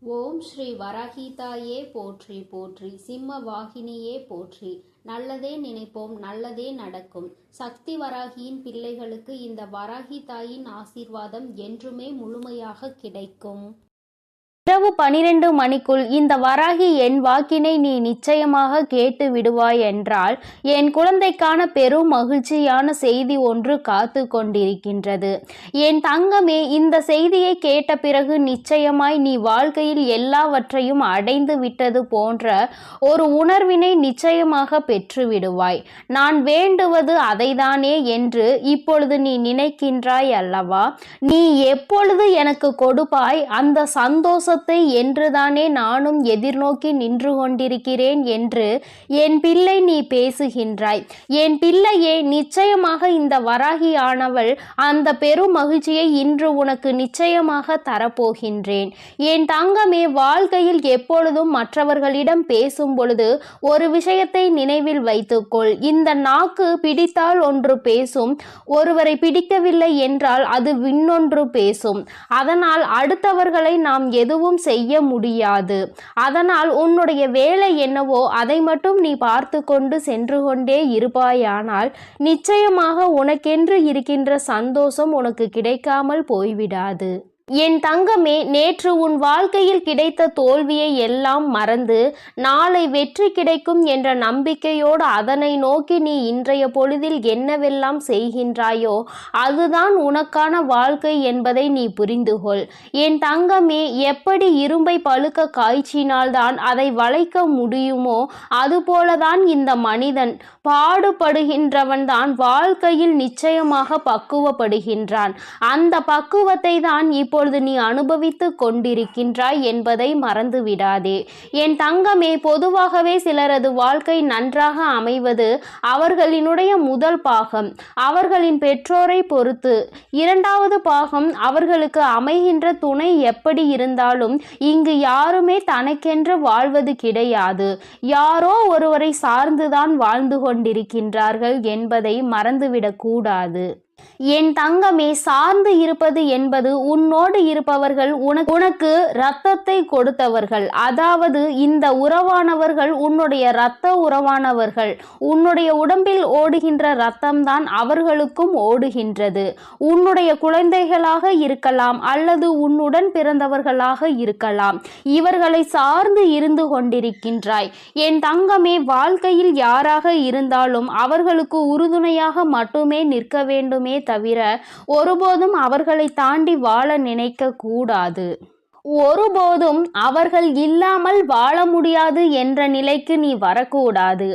ஓம் ஸ்ரீ வராகிதாயே போற்றி போற்றி, சிம்ம வாகினியே போற்றி. நல்லதே நினைப்போம், நல்லதே நடக்கும். சக்தி வராகியின் பிள்ளைகளுக்கு இந்த வராகி தாயின் ஆசீர்வாதம் என்றுமே முழுமையாக கிடைக்கும். இரவு 12 மணிக்குள் இந்த வராகி என் வாக்கினை நீ நிச்சயமாக கேட்டு விடுவாய் என்றால் என் குழந்தைக்கான பெரும் மகிழ்ச்சியான செய்தி ஒன்று காத்து கொண்டிருக்கின்றது. என் தங்கமே, இந்த செய்தியை கேட்ட பிறகு நிச்சயமாய் நீ வாழ்க்கையில் எல்லாவற்றையும் அடைந்து விட்டது போன்ற ஒரு உணர்வினை நிச்சயமாக பெற்று விடுவாய். நான் வேண்டுவது அதைதானே என்று இப்பொழுது நீ நினைக்கின்றாய் அல்லவா? நீ எப்பொழுது எனக்கு கொடுப்பாய் அந்த சந்தோஷ என்றுதானே நானும் எதிர்நோக்கி நின்று கொண்டிருக்கிறேன் என்று என் பிள்ளை நீ பேசுகின்றாய். என் பிள்ளையே, நிச்சயமாக இந்த வராகி ஆனவள் அந்த பெரும் மகிழ்ச்சியை இன்று உனக்கு நிச்சயமாக தரப்போகின்றேன். என் தங்கமே, வாழ்க்கையில் எப்பொழுதும் மற்றவர்களிடம் பேசும் பொழுது ஒரு விஷயத்தை நினைவில் வைத்துக்கொள். இந்த நாக்கு பிடித்தால் ஒன்று பேசும், ஒருவரை பிடிக்கவில்லை என்றால் அது இன்னொன்று பேசும். அதனால் அடுத்தவர்களை நாம் எதுவும் செய்ய முடியாது. அதனால் உன்னுடைய வேலை என்னவோ அதை மட்டும் நீ பார்த்து கொண்டு சென்று கொண்டே இருப்பாயானால் நிச்சயமாக உனக்கென்று இருக்கின்ற சந்தோஷம் உனக்கு கிடைக்காமல் போய்விடாது. என் தங்கமே, நேற்று உன் வாழ்க்கையில் கிடைத்த தோல்வியை எல்லாம் மறந்து நாளை வெற்றி கிடைக்கும் என்ற நம்பிக்கையோடு அதனை நோக்கி நீ இன்றைய பொழுதில் என்னவெல்லாம் செய்கின்றாயோ அதுதான் உனக்கான வாழ்க்கை என்பதை நீ புரிந்து கொள். என் தங்கமே, எப்படி இரும்பை பழுக்க காய்ச்சினால்தான் அதை வளைக்க முடியுமோ அதுபோலதான் இந்த மனிதன் பாடுபடுகின்றவன் தான் வாழ்க்கையில் நிச்சயமாக பக்குவப்படுகின்றான். அந்த பக்குவத்தை தான் இப்பொழுது நீ அனுபவித்து கொண்டிருக்கின்றாய் என்பதை மறந்து விடாதே. என் தங்கமே, பொதுவாகவே சிலரது வாழ்க்கை நன்றாக அமைவது அவர்களினுடைய முதல் பாகம் அவர்களின் பெற்றோரை பொறுத்து, இரண்டாவது பாகம் அவர்களுக்கு அமைகின்ற துணை எப்படி இருந்தாலும் இங்கு யாருமே தனக்கென்று வாழ்வது கிடையாது. யாரோ ஒருவரை சார்ந்துதான் வாழ்ந்து கொண்டிருக்கின்றார்கள் என்பதை மறந்துவிடக் கூடாது. என் தங்கமே, சார்ந்து இருப்பது என்பது உன்னோடு இருப்பவர்கள் உனக்கு இரத்தத்தை கொடுத்தவர்கள். அதாவது இந்த உறவானவர்கள் உன்னுடைய இரத்த உறவானவர்கள். உன்னுடைய உடம்பில் ஓடுகின்ற இரத்தம்தான் அவர்களுக்கும் ஓடுகின்றது. உன்னுடைய குழந்தைகளாக இருக்கலாம் அல்லது உன்னுடன் பிறந்தவர்களாக இருக்கலாம். இவர்களை சார்ந்து இருந்து கொண்டிருக்கின்றாய். என் தங்கமே, வாழ்க்கையில் யாராக இருந்தாலும் அவர்களுக்கு உறுதுணையாக மட்டுமே நிற்க வேண்டுமே தவிர ஒருபோதும் அவர்களை தாண்டி வாழ நினைக்க கூடாது. ஒருபோதும் அவர்கள் இல்லாமல் வாழ முடியாது என்ற நிலைக்கு நீ வரக்கூடாது.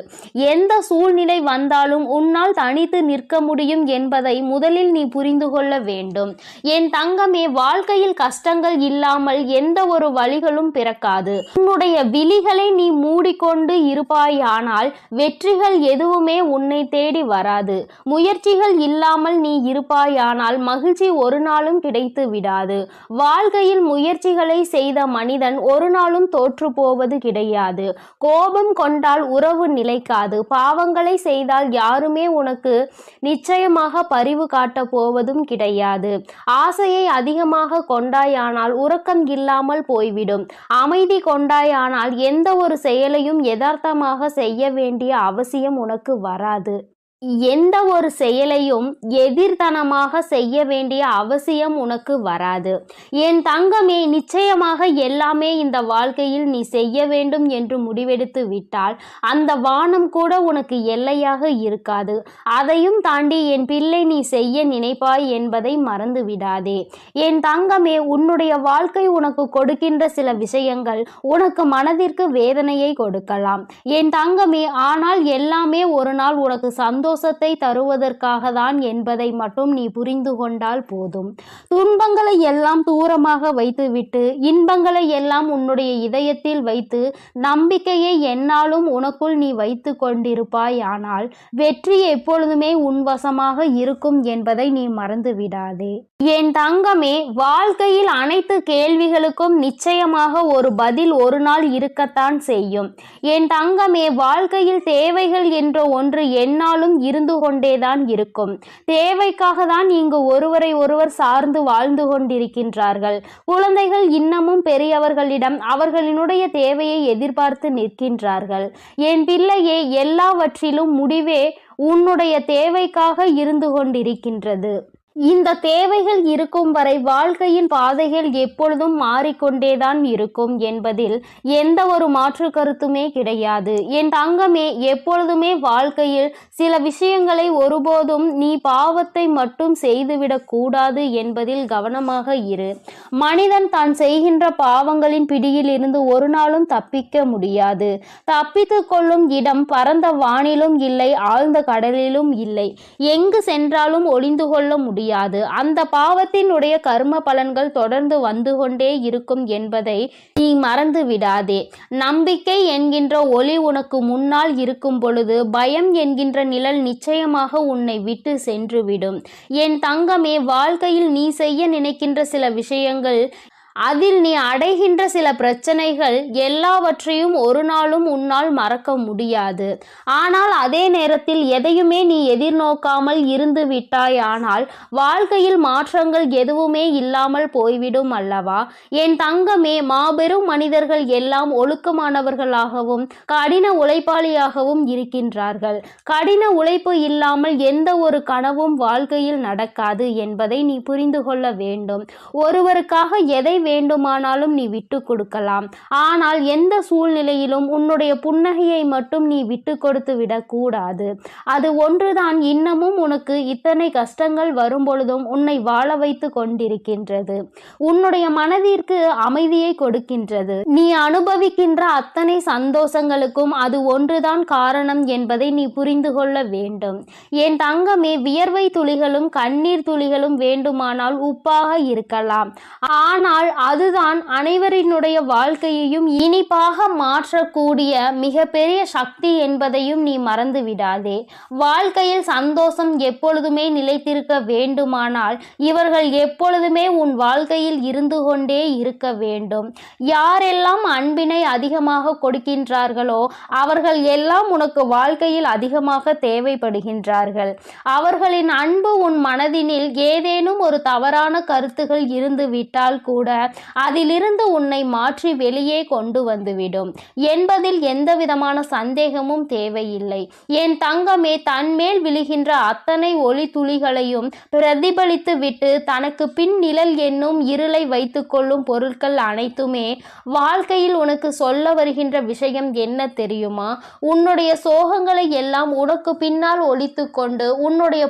எந்த சூழ்நிலை வந்தாலும் உன்னால் தனித்து நிற்க முடியும் என்பதை முதலில் நீ புரிந்து கொள்ள வேண்டும். என் தங்கமே, வாழ்க்கையில் கஷ்டங்கள் இல்லாமல் எந்த ஒரு வழிகளும் பிறக்காது. உன்னுடைய விழிகளை நீ மூடிக்கொண்டு இருப்பாயானால் வெற்றிகள் எதுவுமே உன்னை தேடி வராது. முயற்சிகள் இல்லாமல் நீ இருப்பாயானால் மகிழ்ச்சி ஒரு நாளும் கிடைத்து விடாது. வாழ்க்கையில் முயற்சிகள் செய்த மனிதன் ஒரு நாளும் தோற்று போவது கிடையாது. கோபம் கொண்டால் உறவு நிலைக்காது. பாவங்களை செய்தால் யாருமே உனக்கு நிச்சயமாக பரிவு காட்ட போவதும் கிடையாது. ஆசையை அதிகமாக கொண்டாயானால் உறக்கம் இல்லாமல் போய்விடும். அமைதி கொண்டாயானால் எந்த ஒரு செயலையும் யதார்த்தமாக செய்ய வேண்டிய அவசியம் உனக்கு வராது. எந்த ஒரு செயலையும் எதிர்த்தனமாக செய்ய வேண்டிய அவசியம் உனக்கு வராது. என் தங்கமே, நிச்சயமாக எல்லாமே இந்த வாழ்க்கையில் நீ செய்ய வேண்டும் என்று முடிவெடுத்து விட்டால் அந்த வானம் கூட உனக்கு எல்லையாக இருக்காது. அதையும் தாண்டி என் பிள்ளை நீ செய்ய நினைப்பாய் என்பதை மறந்து விடாதே. என் தங்கமே, உன்னுடைய வாழ்க்கை உனக்கு கொடுக்கின்ற சில விஷயங்கள் உனக்கு மனதிற்கு வேதனையை கொடுக்கலாம். என் தங்கமே, ஆனால் எல்லாமே ஒரு நாள் உனக்கு சந்தோஷத்தை தருவதற்காக தான் என்பதை மட்டும் நீ புரிந்து கொண்டால் போதும். துன்பங்களை எல்லாம் தூரமாக வைத்துவிட்டு இன்பங்களை எல்லாம் உன்னுடைய இதயத்தில் வைத்து நம்பிக்கையை என்னாலும் உனக்குள் நீ வைத்து கொண்டிருப்பாய். ஆனால் வெற்றி எப்பொழுதுமே உன் வசமாக இருக்கும் என்பதை நீ மறந்து விடாதே. என் தங்கமே, வாழ்க்கையில் அனைத்து கேள்விகளுக்கும் நிச்சயமாக ஒரு பதில் ஒரு நாள் இருக்கத்தான் செய்யும். என் தங்கமே, வாழ்க்கையில் தேவைகள் என்ற ஒன்று என்னாலும் இருந்து கொண்டேதான் இருக்கும். தேவைக்காக தான் இங்கு ஒருவரை ஒருவர் சார்ந்து வாழ்ந்து கொண்டிருக்கின்றார்கள். குழந்தைகள் இன்னமும் பெரியவர்களிடம் அவர்களினுடைய தேவையை எதிர்பார்த்து நிற்கின்றார்கள். என் பிள்ளையே, எல்லாவற்றிலும் முடிவே உன்னுடைய தேவைக்காக இருந்து கொண்டிருக்கின்றது. இந்த தேவைகள் இருக்கும் வரை வாழ்க்கையின் பாதைகள் எப்பொழுதும் மாறிக்கொண்டேதான் இருக்கும் என்பதில் எந்த ஒரு மாற்று கருத்துமே கிடையாது. என் தங்கமே, எப்பொழுதுமே வாழ்க்கையில் சில விஷயங்களை ஒருபோதும் நீ பாவத்தை மட்டும் செய்துவிடக் கூடாது என்பதில் கவனமாக இரு. மனிதன் தான் செய்கின்ற பாவங்களின் பிடியில் இருந்து ஒரு நாளும் தப்பிக்க முடியாது. தப்பித்து கொள்ளும் இடம் பரந்த வானிலும் இல்லை, ஆழ்ந்த கடலிலும் இல்லை. எங்கு சென்றாலும் ஒளிந்து கொள்ள முடியாது. அந்த பாவத்தினுடைய கர்ம பலன்கள் தொடர்ந்து வந்து கொண்டே இருக்கும் என்பதை நீ மறந்து விடாதே. நம்பிக்கை என்கின்ற ஒளி உனக்கு முன்னால் இருக்கும் பொழுது பயம் என்கின்ற நிழல் நிச்சயமாக உன்னை விட்டு சென்றுவிடும். என் தங்கமே, வாழ்க்கையில் நீ செய்ய நினைக்கின்ற சில விஷயங்கள், அதில் நீ அடைகின்ற சில பிரச்சனைகள் எல்லாவற்றையும் ஒரு நாளும் உன்னால் மறக்க முடியாது. ஆனால் அதே நேரத்தில் எதையுமே நீ எதிர்நோக்காமல் இருந்து விட்டாயானால் வாழ்க்கையில் மாற்றங்கள் எதுவுமே இல்லாமல் போய்விடும் அல்லவா? என் தங்கமே, மாபெரும் மனிதர்கள் எல்லாம் ஒழுக்கமானவர்களாகவும் கடின உழைப்பாளியாகவும் இருக்கின்றார்கள். கடின உழைப்பு இல்லாமல் எந்த ஒரு கனவும் வாழ்க்கையில் நடக்காது என்பதை நீ புரிந்து கொள்ள வேண்டும். ஒருவருக்காக எதை வேண்டுமானாலும் நீ விட்டு கொடுக்கலாம். ஆனால் எந்த சூழ்நிலையிலும் உன்னுடைய புன்னகையை மட்டும் நீ விட்டு கொடுத்து விடக்கூடாது. அது ஒன்றுதான் இன்னமும் உனக்கு இத்தனை கஷ்டங்கள் வரும் பொழுதும் உன்னை வாழ வைத்து கொண்டிருக்கின்றது. உன்னுடைய மனதிற்கு அமைதியை கொடுக்கின்றது. நீ அனுபவிக்கின்ற அத்தனை சந்தோஷங்களுக்கும் அது ஒன்றுதான் காரணம் என்பதை நீ புரிந்து கொள்ள வேண்டும். என் தங்கமே, வியர்வை துளிகளும் கண்ணீர் துளிகளும் வேண்டுமானால் உப்பாக இருக்கலாம். ஆனால் அதுதான் அனைவரினுடைய வாழ்க்கையையும் இனிப்பாக மாற்றக்கூடிய மிகப்பெரிய சக்தி என்பதையும் நீ மறந்து விடாதே. வாழ்க்கையில் சந்தோஷம் எப்பொழுதுமே நிலைத்திருக்க வேண்டுமானால் இவர்கள் எப்பொழுதுமே உன் வாழ்க்கையில் இருந்து கொண்டே இருக்க வேண்டும். யாரெல்லாம் அன்பினை அதிகமாக கொடுக்கின்றார்களோ அவர்கள் எல்லாம் உனக்கு வாழ்க்கையில் அதிகமாக தேவைப்படுகின்றார்கள். அவர்களின் அன்பு உன் மனதினில் ஏதேனும் ஒரு தவறான கருத்துகள் இருந்து விட்டால் கூட அதிலிருந்து உன்னை மாற்றி வெளியே கொண்டு வந்துவிடும் என்பதில் எந்தவிதமான சந்தேகமும் தேவையில்லை. என் தங்கமே, தன்மேல் விழுகின்ற அத்தனை ஒளி துளிகளையும் பிரதிபலித்து விட்டு தனக்கு பின் நிழல் என்னும் இருளை வைத்து கொள்ளும் பொருட்கள் அனைத்துமே வாழ்க்கையில் உனக்கு சொல்ல வருகின்ற விஷயம் என்ன தெரியுமா? உன்னுடைய சோகங்களை எல்லாம் உனக்கு பின்னால் ஒழித்து கொண்டு உன்னுடைய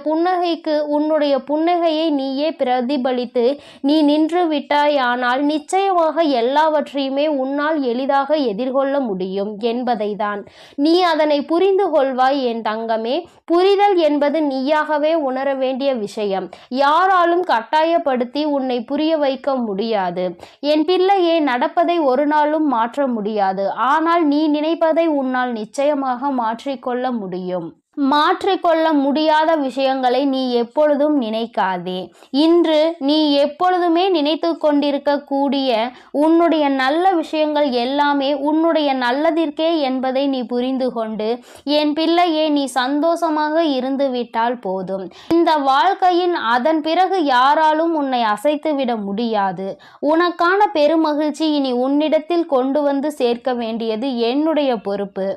புன்னகையை நீயே பிரதிபலித்து நீ நின்று விட்டாயானால் நிச்சயமாக எல்லாவற்றையுமே உன்னால் எளிதாக எதிர்கொள்ள முடியும் என்பதை தான். நீ அதனை புரிந்து கொள்வாய் என் தங்கமே. புரிதல் என்பது நீயாகவே உணர வேண்டிய விஷயம். யாராலும் கட்டாயப்படுத்தி உன்னை புரிய வைக்க முடியாது. என் பிள்ளையே, நடப்பதை ஒரு நாளும் மாற்ற முடியாது. ஆனால் நீ நினைப்பதை உன்னால் நிச்சயமாக மாற்றிக்கொள்ள முடியும். மாற்றிக்கொள்ள முடியாத விஷயங்களை நீ எப்பொழுதும் நினைக்காதே. இன்று நீ எப்பொழுதுமே நினைத்து கொண்டிருக்கக்கூடிய உன்னுடைய நல்ல விஷயங்கள் எல்லாமே உன்னுடைய நல்லதிற்கே என்பதை நீ புரிந்து கொண்டு என் பிள்ளையே, நீ சந்தோஷமாக இருந்து விட்டால் போதும். இந்த வாழ்க்கையின் அதன் பிறகு யாராலும் உன்னை அசைத்து விட முடியாது. உனக்கான பெருமகிழ்ச்சி இனி உன்னிடத்தில் கொண்டு வந்து சேர்க்க வேண்டியது என்னுடைய பொறுப்பு.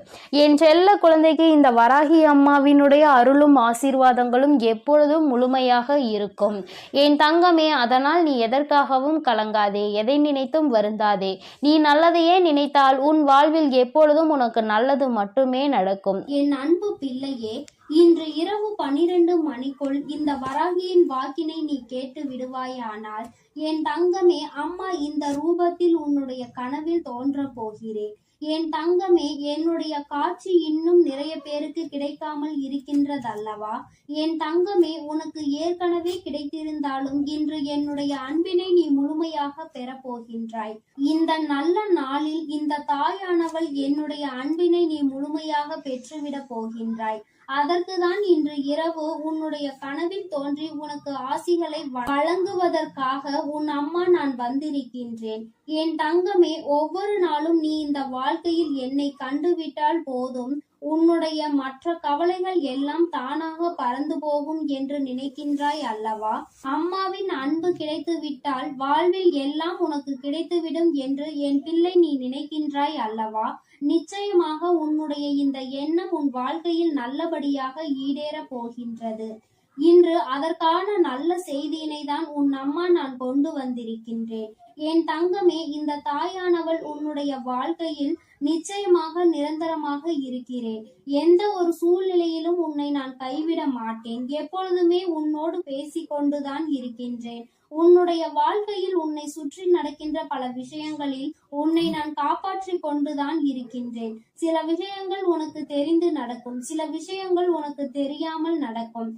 என் செல்ல குழந்தைக்கு இந்த வராகி அம்மாவினுடைய அருளும் ஆசீர்வாதங்களும் எப்பொழுதும் முழுமையாக இருக்கும். என் தங்கமே, அதனால் நீ எதற்காகவும் கலங்காதே, எதை நினைத்தும் வருந்தாதே. நீ நல்லதையே நினைத்தால் உன் வாழ்வில் எப்பொழுதும் உனக்கு நல்லது மட்டுமே நடக்கும். என் அன்பு பிள்ளையே, இன்று இரவு 12 மணிக்குள் இந்த வராகியின் வாக்கினை நீ கேட்டு விடுவாயானால் என் தங்கமே, அம்மா இந்த ரூபத்தில் உன்னுடைய கனவில் தோன்ற போகிறேன். என் தங்கமே, என்னுடைய காட்சி இன்னும் நிறைய பேருக்கு கிடைக்காமல் இருக்கின்றதல்லவா? என் தங்கமே, உனக்கு ஏற்கனவே கிடைத்திருந்தாலும் இன்று என்னுடைய அன்பினை நீ முழுமையாக பெறப்போகின்றாய். இந்த நல்ல நாளில் இந்த தாயானவள் என்னுடைய அன்பினை நீ முழுமையாக பெற்றுவிட போகின்றாய். அதற்குதான் இன்று இரவு உன்னுடைய கனவில் தோன்றி உனக்கு ஆசிகளை வழங்குவதற்காக உன் அம்மா நான் வந்திருக்கின்றேன். என் தங்கமே, ஒவ்வொரு நாளும் நீ இந்த வாழ்க்கையில் என்னை கண்டுவிட்டால் போதும், உன்னுடைய மற்ற கவலைகள் எல்லாம் தானாக பறந்து போகும் என்று நினைக்கின்றாய் அல்லவா? அம்மாவின் அன்பு கிடைத்து விட்டால் வாழ்வில் எல்லாம் உனக்கு கிடைத்துவிடும் என்று என் பிள்ளை நீ நினைக்கின்றாய் அல்லவா? நிச்சயமாக உன்னுடைய இந்த எண்ணம் உன் வாழ்க்கையில் நல்லபடியாக ஈடேறப் போகின்றது. இன்று அதற்கான நல்ல செய்தியினை தான் உன் அம்மா நான் கொண்டு வந்திருக்கின்றேன். என் தங்கமே, இந்த தாயானவள் உன்னுடைய வாழ்க்கையில் நிச்சயமாக நிரந்தரமாக இருக்கிறேன். எந்த ஒரு சூழ்நிலையிலும் உன்னை நான் கைவிட மாட்டேன். எப்பொழுதுமே உன்னோடு பேசிக்கொண்டுதான் இருக்கின்றேன். உன்னுடைய வாழ்க்கையில் உன்னை சுற்றி நடக்கின்ற பல விஷயங்களில் உன்னை நான் காப்பாற்றி கொண்டுதான் இருக்கின்றேன். சில விஷயங்கள் உனக்கு தெரிந்து நடக்கும், சில விஷயங்கள் உனக்கு தெரியாமல் நடக்கும்.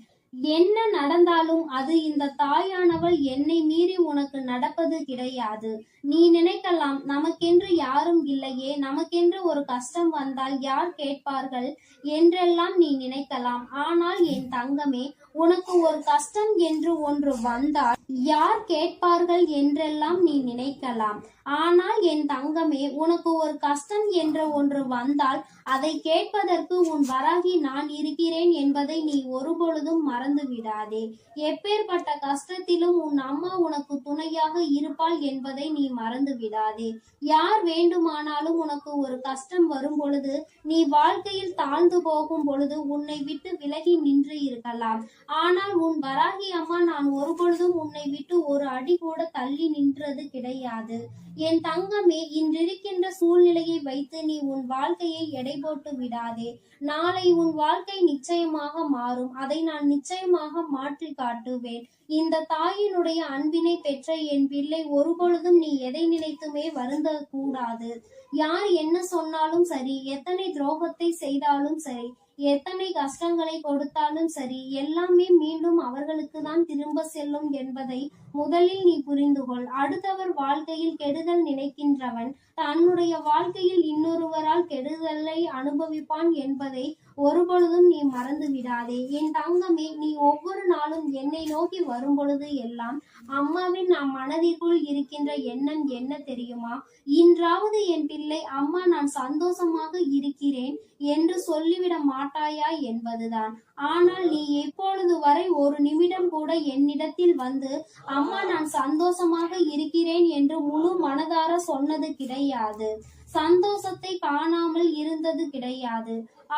என்ன நடந்தாலும் அது இந்த தாயானவள் என்னை மீறி உனக்கு நடப்பது கிடையாது. நீ நினைக்கலாம், நமக்கென்று யாரும் இல்லையே, நமக்கென்று ஒரு கஷ்டம் வந்தால் யார் கேட்பார்கள் என்றெல்லாம் நீ நினைக்கலாம். ஆனால் என் தங்கமே, உனக்கு ஒரு கஷ்டம் என்று ஒன்று வந்தால் யார் கேட்பார்கள் என்றெல்லாம் நீ நினைக்கலாம். ஆனால் என் தங்கமே, உனக்கு ஒரு கஷ்டம் என்ற ஒன்று வந்தால் அதை கேட்பதற்கு உன் வராகி நான் இருக்கிறேன் என்பதை நீ ஒருபொழுதும் மறந்து விடாதே. எப்பேற்பட்ட கஷ்டத்திலும் உன் அம்மா உனக்கு துணையாக இருப்பாள் என்பதை நீ மறந்து விடாதே. யார் வேண்டுமானாலும் உனக்கு ஒரு கஷ்டம் வரும் பொழுது, நீ வாழ்க்கையில் தாழ்ந்து போகும் பொழுது உன்னை விட்டு விலகி நின்று இருக்கலாம். ஆனால் உன் வராகி அம்மா நான் ஒருபொழுதும் உன்னை விட்டு ஒரு அடி கூட தள்ளி நின்றது கிடையாது. என் தங்கமே, இன்றிருக்கின்ற சூழ்நிலையை வைத்து நீ உன் வாழ்க்கையை எடை போட்டு விடாதே. நாளை உன் வாழ்க்கை நிச்சயமாக மாறும். அதை நான் நிச்சயமாக மாற்றி காட்டுவேன். இந்த தாயினுடைய அன்பினை பெற்ற என் பிள்ளை, ஒருபொழுதும் நீ எதை நினைத்துமே வருந்த கூடாது. யார் என்ன சொன்னாலும் சரி, எத்தனை துரோகத்தை செய்தாலும் சரி, எத்தனை கஷ்டங்களை கொடுத்தாலும் சரி, எல்லாமே மீண்டும் அவர்களுக்கு தான் திரும்ப செல்லும் என்பதை முதலில் நீ புரிந்து கொள். அடுத்தவர் வாழ்க்கையில் கெடுதல் நினைக்கின்றவன் தன்னுடைய வாழ்க்கையில் இன்னொருவரால் கெடுதலை அனுபவிப்பான் என்பதை ஒருபொழுதும் நீ மறந்து விடாதே. என் தங்கமே, நீ ஒவ்வொரு நாளும் என்னை நோக்கி வரும் பொழுது எல்லாம் அம்மாவின் மனதிற்குள் இருக்கின்ற எண்ணம் என்ன தெரியுமா? இன்றாவது என் பிள்ளை, அம்மா நான் சந்தோஷமாக இருக்கிறேன் என்று சொல்லிவிட மாட்டாயா என்பதுதான். ஆனால் நீ எப்பொழுது வரை ஒரு நிமிடம் கூட என்னிடத்தில் வந்து அம்மா நான் சந்தோஷமாக இருக்கிறேன் என்று முழு மனதார சொன்னது கிடையாது. சந்தோஷத்தை காணாமல் இருந்தது கிடையாது.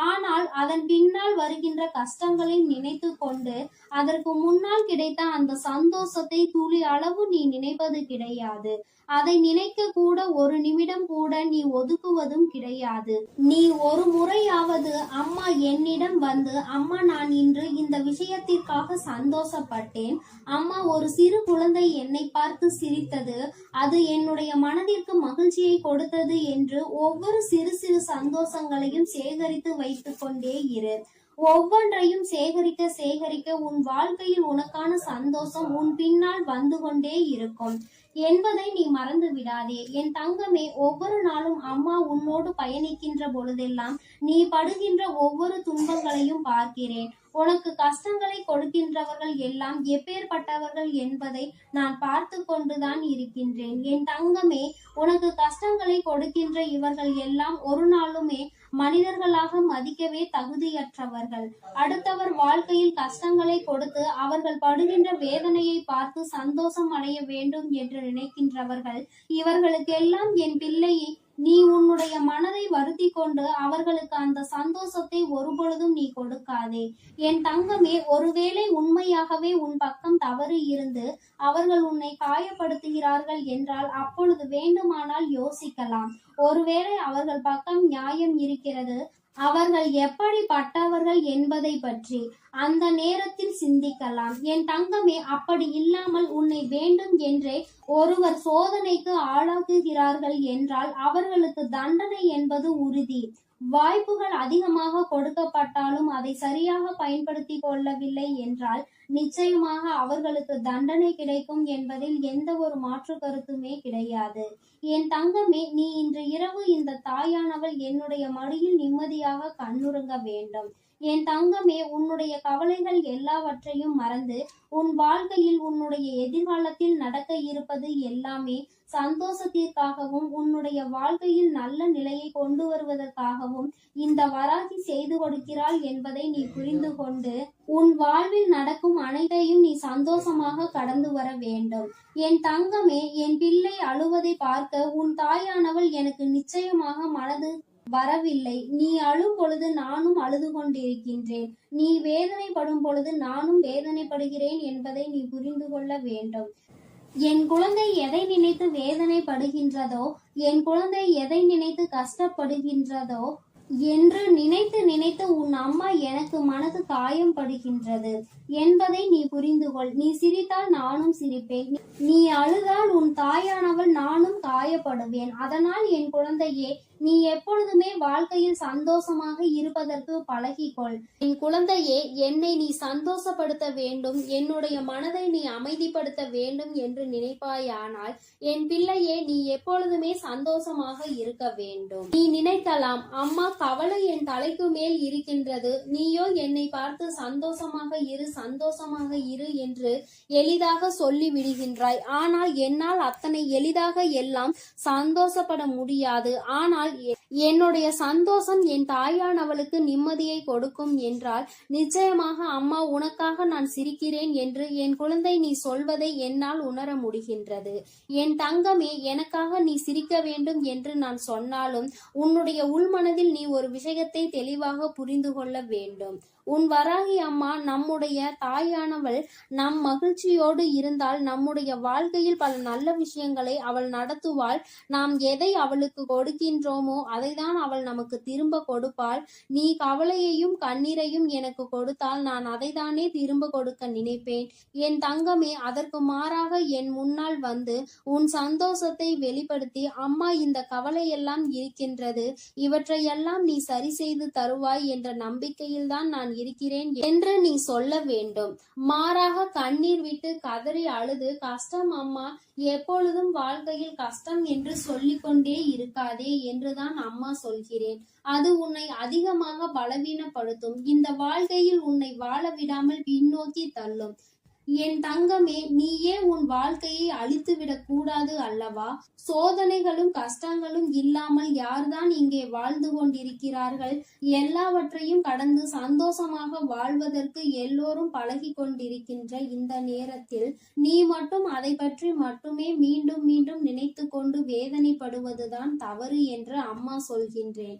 ஆனால் அதன் பின்னால் வருகின்ற கஷ்டங்களை நினைத்து கொண்டு அதற்கு முன்னால் கிடைத்த அந்த சந்தோஷத்தை துளி அளவு நீ நினைப்பது கிடையாது. அதை நினைக்க கூட ஒரு நிமிடம் கூட நீ ஒதுக்குவதும் கிடையாது. நீ ஒரு முறையாவது அம்மா என்னிடம் வந்து, அம்மா நான் இன்று இந்த விஷயத்திற்காக சந்தோஷப்பட்டேன், அம்மா ஒரு சிறு குழந்தை என்னை பார்த்து சிரித்தது, அது என்னுடைய மனதிற்கு மகிழ்ச்சியை கொடுத்தது என்று ஒவ்வொரு சிறு சிறு சந்தோஷங்களையும் சேகரித்து வைத்துக் கொண்டே இரு. ஒவ்வொன்றையும் சேகரிக்க சேகரிக்க உன் வாழ்க்கையில் உனக்கான சந்தோஷம் உன் பின்னால் வந்து கொண்டே இருக்கும் என்பதை நீ மறந்து விடாதே. என் தங்கமே, ஒவ்வொரு நாளும் அம்மா உன்னோடு பயணிக்கின்ற பொழுதெல்லாம் நீ படுகின்ற ஒவ்வொரு துன்பங்களையும் பார்க்கிறேன். உனக்கு கஷ்டங்களை கொடுக்கின்றவர்கள் எல்லாம் எப்பேற்பட்டவர்கள் என்பதை நான் பார்த்து கொண்டுதான் இருக்கின்றேன். என் தங்கமே, உனக்கு கஷ்டங்களை கொடுக்கின்ற இவர்கள் எல்லாம் ஒரு நாளுமே மனிதர்களாக மதிக்கவே தகுதியற்றவர்கள். அடுத்தவர் வாழ்க்கையில் கஷ்டங்களை கொடுத்து அவர்கள் படுகின்ற வேதனையை பார்த்து சந்தோஷம் அடைய வேண்டும் என்று நினைக்கின்றவர்கள். இவர்களுக்கெல்லாம் என் பிள்ளையை நீ உன்னுடைய மனதை வருத்தி கொண்டு அவர்களுக்கு அந்த சந்தோஷத்தை ஒருபொழுதும் நீ கொடுக்காதே. என் தங்கமே, ஒருவேளை உண்மையாகவே உன் பக்கம் தவறு இருந்து அவர்கள் உன்னை காயப்படுத்துகிறார்கள் என்றால் அப்பொழுது வேண்டுமானால் யோசிக்கலாம். ஒருவேளை அவர்கள் பக்கம் நியாயம் இருக்கிறது, அவர்கள் எப்படிப்பட்டவர்கள் என்பதை பற்றி அந்த நேரத்தில் சிந்திக்கலாம். என் தங்கமே, அப்படி இல்லாமல் உன்னை வேண்டும் என்றே ஒருவர் சோதனைக்கு ஆளாக்குகிறார்கள் என்றால் அவர்களுக்கு தண்டனை என்பது உறுதி. வாய்ப்புகள் அதிகமாக கொடுக்கப்பட்டாலும் அதை சரியாக பயன்படுத்தி கொள்ளவில்லை என்றால் நிச்சயமாக அவர்களுக்கு தண்டனை கிடைக்கும் என்பதில் எந்த ஒரு மாற்று கருத்துமே கிடையாது. என் தங்கமே, நீ இன்று இரவு இந்த தாயானவள் என்னுடைய மடியில் நிம்மதியாக கண்ணுறங்க வேண்டும். என் தங்கமே, உன்னுடைய கவலைகள் எல்லாவற்றையும் மறந்து உன் வாழ்க்கையில் உன்னுடைய எதிர்காலத்தில் நடக்க இருப்பது எல்லாமே சந்தோஷத்திற்காகவும் உன்னுடைய வாழ்க்கையில் நல்ல நிலையை கொண்டு வருவதற்காகவும் இந்த வராகி செய்து கொடுக்கிறாள் என்பதை நீ புரிந்து கொண்டு உன் வாழ்வில் நடக்கும் அனைத்தையும் நீ சந்தோஷமாக கடந்து வர வேண்டும். என் தங்கமே, என் பிள்ளை அழுவதை பார்க்க உன் தாயானவள் எனக்கு நிச்சயமாக மனது வரவில்லை. நீ அழும் பொழுது நானும் அழுது கொண்டிருக்கின்றேன். நீ வேதனைப்படும் பொழுது நானும் வேதனைப்படுகிறேன் என்பதை நீ புரிந்து கொள்ள வேண்டும். என் குழந்தை எதை நினைத்து வேதனைப்படுகின்றதோ, என் குழந்தை எதை நினைத்து கஷ்டப்படுகின்றதோ என்று நினைத்து நினைத்து உன் அம்மா எனக்கு மனது காயம் படுகின்றது என்பதை நீ புரிந்து கொள். நீ சிரித்தால் நானும் சிரிப்பேன், நீ அழுதால் உன் தாயானவள் நானும் காயப்படுவேன். அதனால் என் குழந்தையே, நீ எப்பொழுதுமே வாழ்க்கையில் சந்தோஷமாக இருப்பதற்கு பழகிக்கொள். என் குழந்தையே, என்னை நீ சந்தோஷப்படுத்த வேண்டும், என்னுடைய மனதை நீ அமைதிப்படுத்த வேண்டும் என்று நினைப்பாயானால் என் பிள்ளையே, நீ எப்பொழுதுமே சந்தோஷமாக இருக்க வேண்டும். நீ நினைக்கலாம், அம்மா கவலை என் தலைக்கு மேல் இருக்கின்றது, நீயோ என்னை பார்த்து சந்தோஷமாக இரு சந்தோஷமாக இரு என்று எளிதாக சொல்லி விடுகின்றாய். ஆனால் என்னால் அத்தனை எளிதாக எல்லாம் சந்தோஷப்பட முடியாது. ஆனால் என்னுடைய சந்தோஷம் என் தாயானவளுக்கு நிம்மதியை கொடுக்கும் என்றால் நிச்சயமாக அம்மா உனக்காக நான் சிரிக்கிறேன் என்று என் குழந்தை நீ சொல்வதை என்னால் உணர முடிகின்றது. என் தங்கமே, எனக்காக நீ சிரிக்க வேண்டும் என்று நான் சொன்னாலும் உன்னுடைய உள்மனதில் நீ ஒரு விஷயத்தை தெளிவாக புரிந்து கொள்ள வேண்டும். உன் வராகி அம்மா நம்முடைய தாயானவள் நம் மகிழ்ச்சியோடு இருந்தால் நம்முடைய வாழ்க்கையில் பல நல்ல விஷயங்களை அவள் நடத்துவாள். நாம் எதை அவளுக்கு கொடுக்கின்றோமோ அதைதான் அவள் நமக்கு திரும்ப கொடுப்பாள். நீ கவலையையும் கண்ணீரையும் எனக்கு கொடுத்தால் நான் அதைதானே திரும்ப கொடுக்க நினைப்பேன். என் தங்கமே, அதற்கு மாறாக என் முன்னால் வந்து உன் சந்தோஷத்தை வெளிப்படுத்தி, அம்மா இந்த கவலையெல்லாம் இருக்கின்றது, இவற்றையெல்லாம் நீ சரி செய்து தருவாய் என்ற நம்பிக்கையில்தான் நான் இருக்கிறேன் என்று நீ சொல்ல வேண்டும். மாறாக கண்ணீர் விட்டு கதறி அழுது, கஷ்டம் அம்மா, எப்பொழுதும் வாழ்க்கையில் கஷ்டம் என்று சொல்லிக்கொண்டே இருக்காதே என்றுதான் அம்மா சொல்கிறேன். அது உன்னை அதிகமாக பலவீனப்படுத்தும். இந்த வாழ்க்கையில் உன்னை வாழ விடாமல் பின்னோக்கி தள்ளும். என் தங்கமே, நீயே உன் வாழ்க்கையை அழித்துவிடக் கூடாது அல்லவா? சோதனைகளும் கஷ்டங்களும் இல்லாமல் யார்தான் இங்கே வாழ்ந்து கொண்டிருக்கிறார்கள்? எல்லாவற்றையும் கடந்து சந்தோஷமாக வாழ்வதற்கு எல்லோரும் பழகி கொண்டிருக்கின்ற இந்த நேரத்தில் நீ மட்டும் அதை பற்றி மட்டுமே மீண்டும் மீண்டும் நினைத்து கொண்டு வேதனைப்படுவதுதான் தவறு என்று அம்மா சொல்கின்றேன்.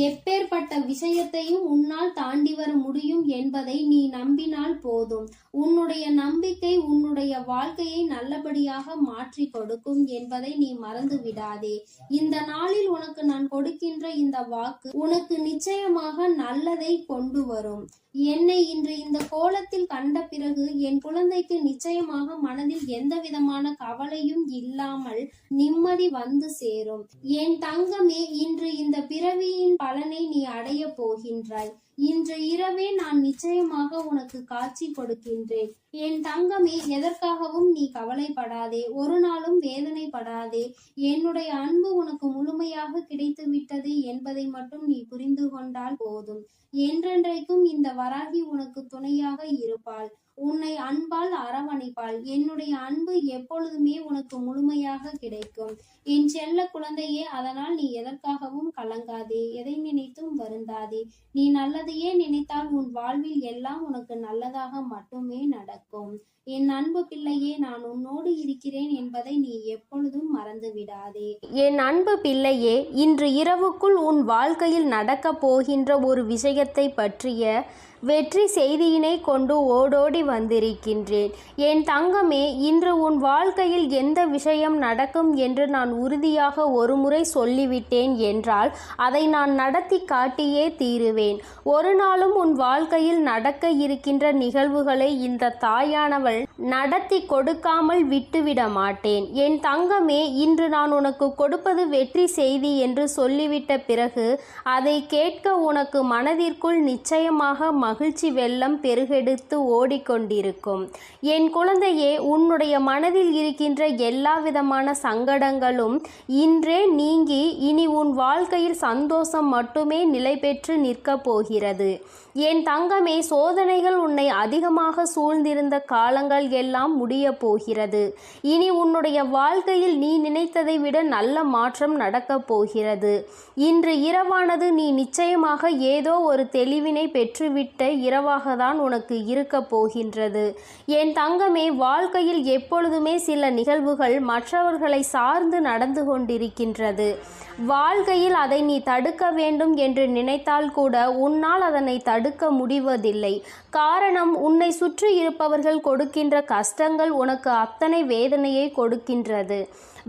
எப்பேற்பட்ட விஷயத்தையும் உன்னால் தாண்டி வர முடியும் என்பதை நீ நம்பினால் போதும். உன்னுடைய நம்பிக்கை உன்னுடைய வாழ்க்கையை நல்லபடியாக மாற்றி கொடுக்கும் என்பதை நீ மறந்து விடாதே. இந்த நாளில் உனக்கு நான் கொடுக்கின்ற இந்த வாக்கு உனக்கு நிச்சயமாக நல்லதை கொண்டு வரும். என்னை இன்று இந்த கோலத்தில் கண்ட பிறகு என் குழந்தைக்கு நிச்சயமாக மனதில் எந்த விதமான கவலையும் இல்லாமல் நிம்மதி வந்து சேரும். என் தங்கமே, இன்று இந்த பிறவியின் பலனை நீ அடைய போகின்றாய். இன்று இரவே நான் நிச்சயமாக உனக்கு காட்சி கொடுக்கின்றேன். என் தங்கமே, எதற்காகவும் நீ கவலைப்படாதே, ஒரு நாளும் வேதனைப்படாதே. என்னுடைய அன்பு உனக்கு முழுமையாக கிடைத்து விட்டது என்பதை மட்டும் நீ புரிந்து கொண்டால் போதும். என்றென்றைக்கும் இந்த வராகி உனக்கு துணையாக இருப்பாள். உன்னை அன்பால் அரவணைப்பாள். என்னுடைய அன்பு எப்பொழுதுமே உனக்கு முழுமையாக கிடைக்கும் என் செல்ல குழந்தையே. அதனால் நீ எதற்காகவும் கலங்காதே, எதை நினைத்தும் வருந்தாதே. நீ நல்லதையே நினைத்தால் உன் வாழ்வில் எல்லாம் உனக்கு நல்லதாக மட்டுமே நடக்கும். என் அன்பு பிள்ளையே, நான் உன்னோடு இருக்கிறேன் என்பதை நீ எப்பொழுதும் மறந்து விடாதே. என் அன்பு பிள்ளையே, இன்று இரவுக்குள் உன் வாழ்க்கையில் நடக்கப் போகின்ற ஒரு விஷயத்தை பற்றிய வெற்றி செய்தியினை கொண்டு ஓடோடி வந்திருக்கின்றேன். என் தங்கமே, இன்று உன் வாழ்க்கையில் எந்த விஷயம் நடக்கும் என்று நான் உறுதியாக ஒருமுறை சொல்லிவிட்டேன் என்றால் அதை நான் நடத்தி காட்டியே தீருவேன். ஒரு நாளும் உன் வாழ்க்கையில் நடக்க இருக்கின்ற நிகழ்வுகளை இந்த தாயானவள் நடத்தி கொடுக்காமல் விட்டுவிட மாட்டேன். என் தங்கமே, இன்று நான் உனக்கு கொடுப்பது வெற்றி செய்தி என்று சொல்லிவிட்ட பிறகு அதை கேட்க உனக்கு மனதிற்குள் நிச்சயமாக மகிழ்ச்சி வெள்ளம் பெருகெடுத்து ஓடிக்கொண்டிருக்கும். என் குழந்தையே, உன்னுடைய மனதில் இருக்கின்ற எல்லா விதமான சங்கடங்களும் இன்றே நீங்கி இனி உன் வாழ்க்கையில் சந்தோஷம் மட்டுமே நிலை பெற்று நிற்கப் போகிறது. என் தங்கமே, சோதனைகள் உன்னை அதிகமாக சூழ்ந்திருந்த காலங்கள் எல்லாம் முடிய போகிறது. இனி உன்னுடைய வாழ்க்கையில் நீ நினைத்ததை விட நல்ல மாற்றம் நடக்கப் போகிறது. இன்று இரவானது நீ நிச்சயமாக ஏதோ ஒரு தெளிவினை பெற்றுவிட்ட இரவாக தான் உனக்கு இருக்க போகின்றது. என் தங்கமே, வாழ்க்கையில் எப்பொழுதுமே சில நிகழ்வுகள் மற்றவர்களை சார்ந்து நடந்து கொண்டிருக்கின்றது. வாழ்க்கையில் அதை நீ தடுக்க வேண்டும் என்று நினைத்தால் கூட உன்னால் அதனை தடுக்க முடிவதில்லை. காரணம், உன்னை சுற்றி இருப்பவர்கள் கொடுக்கின்ற கஷ்டங்கள் உனக்கு அத்தனை வேதனையை கொடுக்கின்றது.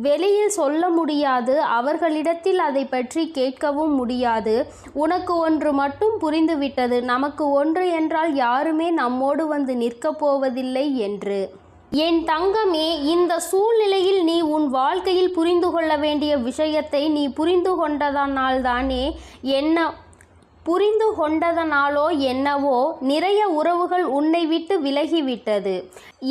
வெளியில் சொல்ல முடியாது, அவர்களிடத்தில் அதை பற்றி கேட்கவும் முடியாது. உனக்கு ஒன்று மட்டும் புரிந்துவிட்டது, நமக்கு ஒன்று என்றால் யாருமே நம்மோடு வந்து நிற்கப் போவதில்லை என்று. என் தங்கமே, இந்த சூழ்நிலையில் நீ உன் வாழ்க்கையில் புரிந்து கொள்ள வேண்டிய விஷயத்தை நீ புரிந்து கொண்டதனாலோ என்னவோ நிறைய உறவுகள் உன்னை விட்டு விலகிவிட்டது.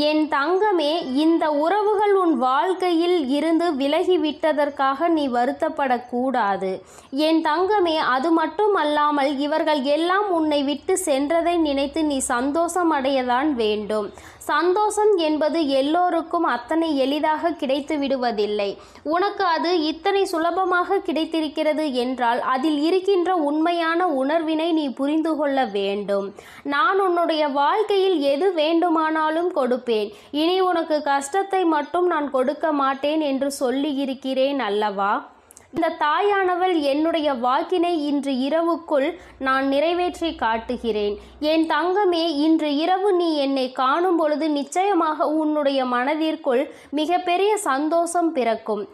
என் தங்கமே, இந்த உறவுகள் உன் வாழ்க்கையில் இருந்து விலகிவிட்டதற்காக நீ வருத்தப்படக்கூடாது. என் தங்கமே, அது மட்டும் அல்லாமல் இவர்கள் எல்லாம் உன்னை விட்டு சென்றதை நினைத்து நீ சந்தோஷம் அடையதான் வேண்டும். சந்தோஷம் என்பது எல்லோருக்கும் அத்தனை எளிதாக கிடைத்து விடுவதில்லை. உனக்கு அது இத்தனை சுலபமாக கிடைத்திருக்கிறது என்றால் அதில் இருக்கின்ற உண்மையான உணர்வினை நீ புரிந்து கொள்ள வேண்டும். நான் உன்னுடைய வாழ்க்கையில் எது வேண்டுமானாலும் கொடுப்பேன், இனி உனக்கு கஷ்டத்தை மட்டும் நான் கொடுக்க மாட்டேன் என்று சொல்லி இருக்கிறேன் அல்லவா? இந்த தாயானவள் என்னுடைய வாக்கினை இன்று இரவுக்குள் நான் நிறைவேற்றி காட்டுகிறேன். என் தங்கமே, இன்று இரவு நீ என்னை காணும் பொழுது நிச்சயமாக உன்னுடைய மனதிற்குள் மிகப்பெரிய சந்தோஷம் பிறக்கும்.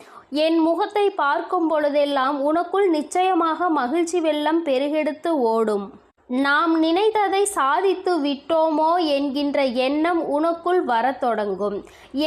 என் முகத்தை பார்க்கும் பொழுதெல்லாம் உனக்குள் நிச்சயமாக மகிழ்ச்சி வெள்ளம் பெருகெடுத்து ஓடும். நாம் நினைத்ததை சாதித்து விட்டோமோ என்கின்ற எண்ணம் உனக்குள் வரத் தொடங்கும்.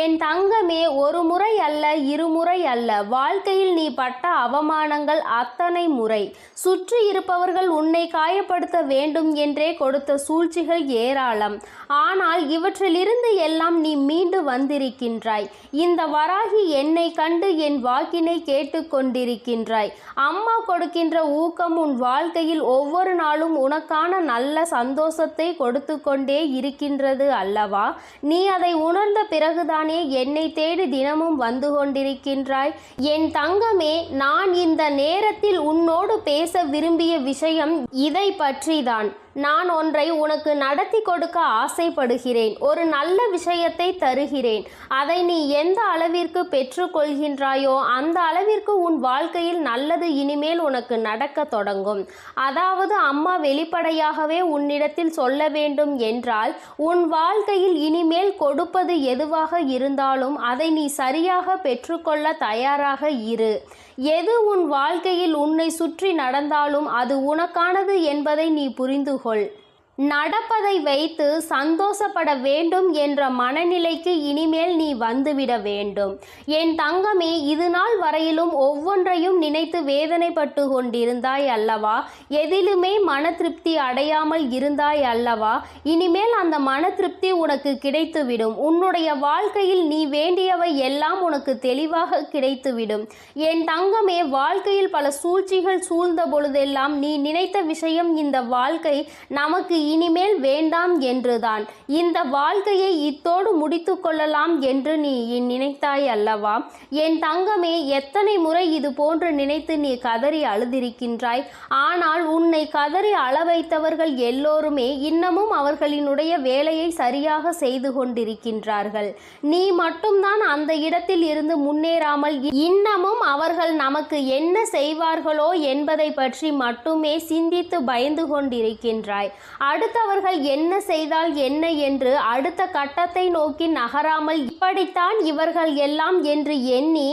என் தங்கமே, ஒரு முறை அல்ல, இருமுறை அல்ல, வாழ்க்கையில் நீ பட்ட அவமானங்கள் அத்தனை முறை. சுற்றி இருப்பவர்கள் உன்னை காயப்படுத்த வேண்டும் என்றே கொடுத்த சூழ்ச்சிகள் ஏராளம். ஆனால் இவற்றிலிருந்து எல்லாம் நீ மீண்டு வந்திருக்கின்றாய். இந்த வராகி என்னை கண்டு என் வாக்கினை கேட்டுக்கொண்டிருக்கின்றாய். அம்மா கொடுக்கின்ற ஊக்கம் உன் வாழ்க்கையில் ஒவ்வொரு நாளும் உனக்கான நல்ல சந்தோஷத்தை கொடுத்து கொண்டே இருக்கின்றது அல்லவா? நீ அதை உணர்ந்த பிறகுதானே என்னை தேடி தினமும் வந்து கொண்டிருக்கின்றாய். என் தங்கமே, நான் இந்த நேரத்தில் உன்னோடு பேச விரும்பிய விஷயம் இதை பற்றிதான். நான் ஒன்றை உனக்கு நடத்தி கொடுக்க ஆசைப்படுகிறேன். ஒரு நல்ல விஷயத்தை தருகிறேன். அதை நீ எந்த அளவிற்கு பெற்றுக்கொள்கின்றாயோ அந்த அளவிற்கு உன் வாழ்க்கையில் நல்லது இனிமேல் உனக்கு நடக்க தொடங்கும். அதாவது அம்மா வெளிப்படையாகவே உன்னிடத்தில் சொல்ல வேண்டும் என்றால், உன் வாழ்க்கையில் இனிமேல் கொடுப்பது எதுவாக இருந்தாலும் அதை நீ சரியாக பெற்றுக்கொள்ள தயாராக இரு. எது உன் வாழ்க்கையில் உன்னை சுற்றி நடந்தாலும் அது உனக்கானது என்பதை நீ புரிந்து கொள். நடப்பதை வைத்து சந்தோஷப்பட வேண்டும் என்ற மனநிலைக்கு இனிமேல் நீ வந்துவிட வேண்டும். என் தங்கமே, இது நாள் வரையிலும் ஒவ்வொன்றையும் நினைத்து வேதனைப்பட்டு கொண்டிருந்தாய் அல்லவா? எதிலுமே மன திருப்தி அடையாமல் இருந்தாய் அல்லவா? இனிமேல் அந்த மன திருப்தி உனக்கு கிடைத்துவிடும். உன்னுடைய வாழ்க்கையில் நீ வேண்டியவை எல்லாம் உனக்கு தெளிவாக கிடைத்துவிடும். என் தங்கமே, வாழ்க்கையில் பல சூழ்ச்சிகள் சூழ்ந்த பொழுதெல்லாம் நீ நினைத்த விஷயம், இந்த வாழ்க்கை நமக்கு இனிமேல் வேண்டாம் என்றுதான். இந்த வாழ்க்கையை இத்தோடு முடித்து கொள்ளலாம் என்று நீ நினைத்தாய் அல்லவா? என் தங்கமே, எத்தனை முறை இது போன்று நினைத்து நீ கதறி அழுதிருக்கின்றாய். ஆனால் உன்னை கதறி அள வைத்தவர்கள் எல்லோருமே இன்னமும் அவர்களினுடைய வேலையை சரியாக செய்து கொண்டிருக்கின்றார்கள். நீ மட்டும்தான் அந்த இடத்தில் இருந்து முன்னேறாமல் இன்னமும் அவர்கள் நமக்கு என்ன செய்வார்களோ என்பதை பற்றி மட்டுமே சிந்தித்து பயந்து கொண்டிருக்கின்றாய். அடுத்தவர்கள் என்ன செய்தால் என்ன என்று அடுத்த கட்டத்தை நோக்கி நகராமல் இப்படித்தான் இவர்கள் எல்லாம் என்று எண்ணி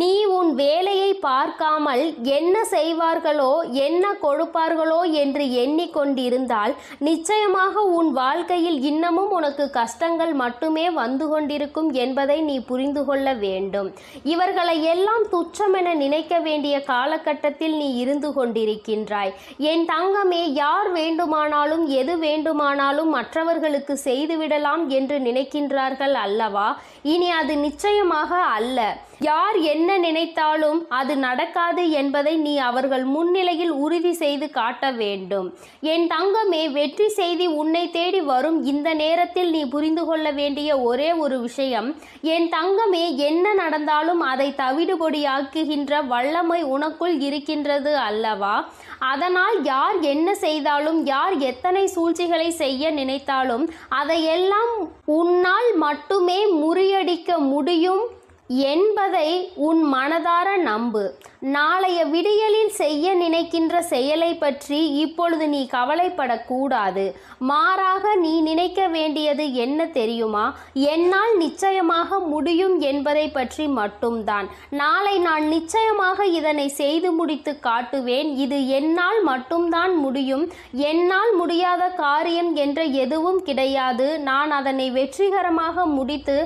நீ உன் வேலையை பார்க்காமல் என்ன செய்வார்களோ என்ன கொடுப்பார்களோ என்று எண்ணிக்கொண்டிருந்தால் நிச்சயமாக உன் வாழ்க்கையில் இன்னமும் உனக்கு கஷ்டங்கள் மட்டுமே வந்து கொண்டிருக்கும் என்பதை நீ புரிந்து கொள்ள வேண்டும். இவர்களை எல்லாம் துச்சமென நினைக்க வேண்டிய காலகட்டத்தில் நீ இருந்து கொண்டிருக்கின்றாய். என் தங்கமே, யார் வேண்டுமானாலும் எது வேண்டுமானாலும் மற்றவர்களுக்கு செய்துவிடலாம் என்று நினைக்கின்றார்கள் அல்லவா? இனி அது நிச்சயமாக அல்ல. யார் என்ன நினைத்தாலும் அது நடக்காது என்பதை நீ அவர்கள் முன்னிலையில் உறுதி செய்து காட்ட வேண்டும். என் தங்கமே, வெற்றி செய்தி உன்னை தேடி வரும் இந்த நேரத்தில் நீ புரிந்து கொள்ள வேண்டிய ஒரே ஒரு விஷயம், என் தங்கமே, என்ன நடந்தாலும் அதை தவிடுபொடியாக்குகின்ற வல்லமை உனக்குள் இருக்கின்றது அல்லவா? அதனால் யார் என்ன செய்தாலும் யார் எத்தனை சூழ்ச்சிகளை செய்ய நினைத்தாலும் அதையெல்லாம் உன்னால் மட்டுமே முறியடிக்க முடியும் என்பதை உன் மனதார நம்பு. நாளைய விடியலில் செய்ய நினைக்கின்ற செயலை பற்றி இப்பொழுது நீ கவலைப்படக்கூடாது. மாறாக நீ நினைக்க வேண்டியது என்ன தெரியுமா? என்னால் நிச்சயமாக முடியும் என்பதை பற்றி மட்டும்தான். நாளை நான் நிச்சயமாக இதனை செய்து முடித்து காட்டுவேன். இது என்னால் மட்டும்தான் முடியும். என்னால் முடியாத காரியம் என்ற எதுவும் கிடையாது. நான் அதனை வெற்றிகரமாக முடித்து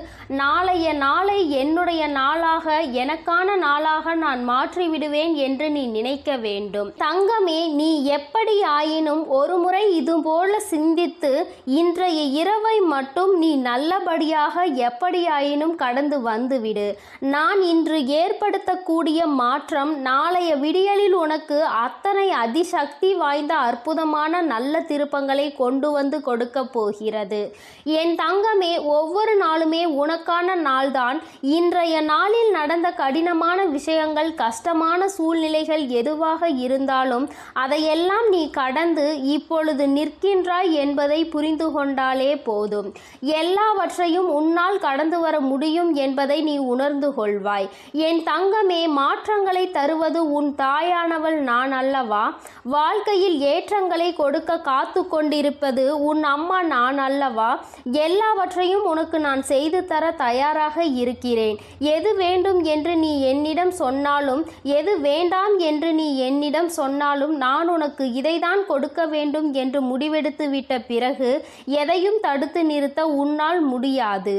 நாளைய நாளை என்னுடைய நாளாக, எனக்கான நாளாக நான் மாற்றி விடுவேன் என்று நீ நினைக்க வேண்டும். தங்கமே, நீ எப்படி ஆயினும் ஒரு முறை இதுபோல சிந்தித்து இன்றைய இரவை மட்டும் நீ நல்லபடியாக எப்படியாயினும் கடந்து வந்துவிடு. நான் இன்று ஏற்படுத்தக்கூடிய மாற்றம் நாளைய விடியலில் உனக்கு அத்தனை அதிசக்தி வாய்ந்த அற்புதமான நல்ல திருப்பங்களை கொண்டு வந்து கொடுக்க போகிறது. என் தங்கமே, ஒவ்வொரு நாளுமே உனக்கான நாள்தான். இன்றைய நாளில் நடந்த கடினமான விஷயங்கள், கஷ்டமான சூழ்நிலைகள் எதுவாக இருந்தாலும் அதையெல்லாம் நீ கடந்து இப்பொழுது நிற்கின்றாய் என்பதை புரிந்து கொண்டாலே போதும். எல்லாவற்றையும் உன்னால் கடந்து வர முடியும் என்பதை நீ உணர்ந்து கொள்வாய். என் தங்கமே, மாற்றங்களை தருவது உன் தாயானவள் நான் அல்லவா? வாழ்க்கையில் ஏற்றங்களை கொடுக்க காத்து கொண்டிருப்பது உன் அம்மா நான் அல்லவா? எல்லாவற்றையும் உனக்கு நான் செய்து தர தயாராக இருக்கிறேன். எது வேண்டும் என்று நீ என்னிடம் சொன்னாலும் எது வேண்டாம் என்று நீ என்னிடம் சொன்னாலும் நான் உனக்கு இதைதான் கொடுக்க வேண்டும் என்று முடிவெடுத்து விட்ட பிறகு எதையும் தடுத்து நிறுத்த உன்னால் முடியாது.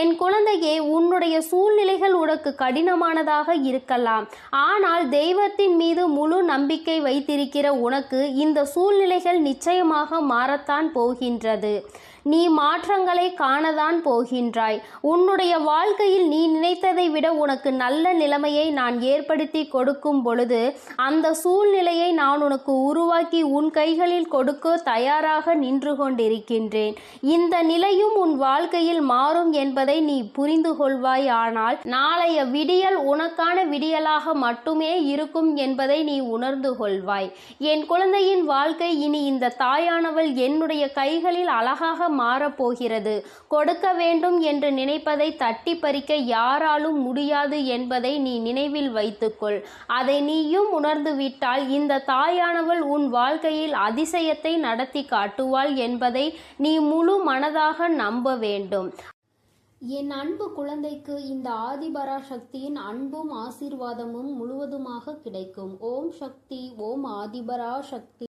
என் குழந்தையே, உன்னுடைய சூழ்நிலைகள் உனக்கு கடினமானதாக இருக்கலாம். ஆனால் தெய்வத்தின் மீது முழு நம்பிக்கை வைத்திருக்கிற உனக்கு இந்த சூழ்நிலைகள் நிச்சயமாக மாறத்தான் போகின்றது. நீ மாற்றங்களை காணதான் போகின்றாய். உன்னுடைய வாழ்க்கையில் நீ நினைத்ததை விட உனக்கு நல்ல நிலைமையை நான் ஏற்படுத்தி கொடுக்கும் பொழுது அந்த சூழ்நிலையை நான் உனக்கு உருவாக்கி உன் கைகளில் கொடுக்க தயாராக நின்று கொண்டிருக்கின்றேன். இந்த நிலையும் உன் வாழ்க்கையில் மாறும் என்பதை நீ புரிந்து கொள்வாய். ஆனால் நாளைய விடியல் உனக்கான விடியலாக மட்டுமே இருக்கும் என்பதை நீ உணர்ந்து கொள்வாய். என் குழந்தையின் வாழ்க்கை இனி இந்த தாயானவள் என்னுடைய கைகளில் அழகாக மாறப்போகிறது. கொடுக்க வேண்டும் என்று நினைப்பதை தட்டி பறிக்க யாராலும் முடியாது என்பதை நீ நினைவில் வைத்துக்கொள். அதை நீயும் உணர்ந்து விட்டால் இந்த தாயானவள் உன் வாழ்க்கையில் அதிசயத்தை நடத்தி காட்டுவாள் என்பதை நீ முழு மனதாக நம்ப வேண்டும். என் அன்பு குழந்தைக்கு இந்த ஆதிபராசக்தியின் அன்பும் ஆசீர்வாதமும் முழுவதுமாக கிடைக்கும். ஓம் சக்தி, ஓம் ஆதிபராசக்தி.